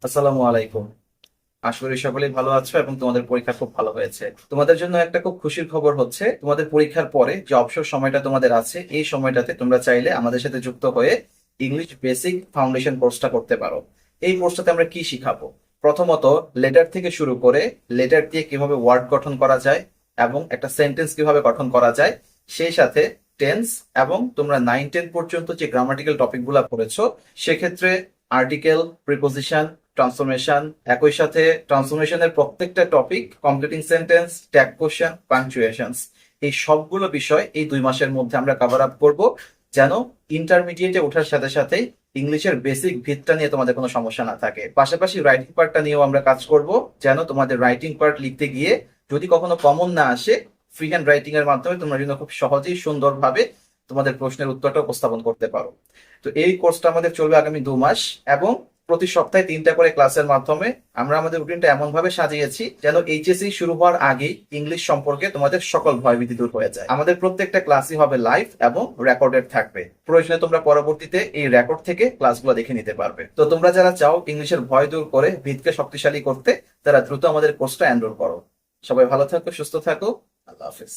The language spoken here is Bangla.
আসসালামু আলাইকুম। আশা করি সকলেই ভালো আছো এবং তোমাদের পরীক্ষা খুব ভালো হয়েছে। তোমাদের জন্য একটা খুব খুশির খবর হচ্ছে, তোমাদের পরীক্ষার পরে যে অবসর সময়টা তোমাদের আছে, এই সময়টাতে তোমরা চাইলে আমাদের সাথে যুক্ত হয়ে ইংলিশ বেসিক ফাউন্ডেশন কোর্সটা করতে পারো। এই কোর্সটাতে আমরা কি শিখাবো? প্রথমত, লেটার থেকে শুরু করে লেটার দিয়ে কিভাবে ওয়ার্ড গঠন করা যায় এবং একটা সেন্টেন্স কিভাবে গঠন করা যায়, সেই সাথে টেন্স এবং তোমরা 9-10 পর্যন্ত যে গ্রামাটিক্যাল টপিকগুলো পড়েছো, সেক্ষেত্রে আর্টিকেল, প্রিপোজিশন, ট্রান্সফরমেশন, একই সাথে ট্রান্সফরমেশনের প্রত্যেকটা topic, completing sentence, tag question, পাংচুয়েশনস, এই সবগুলো বিষয় এই 2 মাসের মধ্যে আমরা কভার আপ করব, যেন ইন্টারমিডিয়েটে ওঠার সাথে সাথেই ইংলিশের বেসিক ভিতটা নিয়ে তোমাদের কোনো সমস্যা না থাকে। পাশাপাশি রাইটিং পার্টটা নিয়েও আমরা কাজ করব, যেন তোমাদের রাইটিং পার্ট লিখতে গিয়ে যদি কখনো কমন না আসে, ফ্রি হ্যান্ড রাইটিং এর মাধ্যমে তোমরা যেন খুব সহজেই সুন্দরভাবে তোমাদের প্রশ্নের উত্তরটা উপস্থাপন করতে পারো। তো এই কোর্সটা আমাদের চলবে আগামী 2 মাস, এবং প্রতি সপ্তাহে 3টা করে ক্লাসের মাধ্যমে আমরা আমাদের রুটিনটা এমন ভাবে সাজিয়েছি যেন এইচএসসি শুরু হওয়ার আগেই ইংলিশ সম্পর্কে তোমাদের সকল ভয়ভীতি দূর হয়ে যায়। আমাদের প্রত্যেকটা ক্লাসই হবে লাইভ এবং রেকর্ডেড থাকবে। প্রয়োজনে তোমরা পরবর্তীতে এই রেকর্ড থেকে ক্লাসগুলো দেখে নিতে পারবে। তো তোমরা যারা চাও ইংলিশের ভয় দূর করে ভিতকে শক্তিশালী করতে, তারা দ্রুত আমাদের কোর্সটা এনরোল করো। সবাই ভালো থাকো, সুস্থ থাকো। আল্লাহ হাফিজ।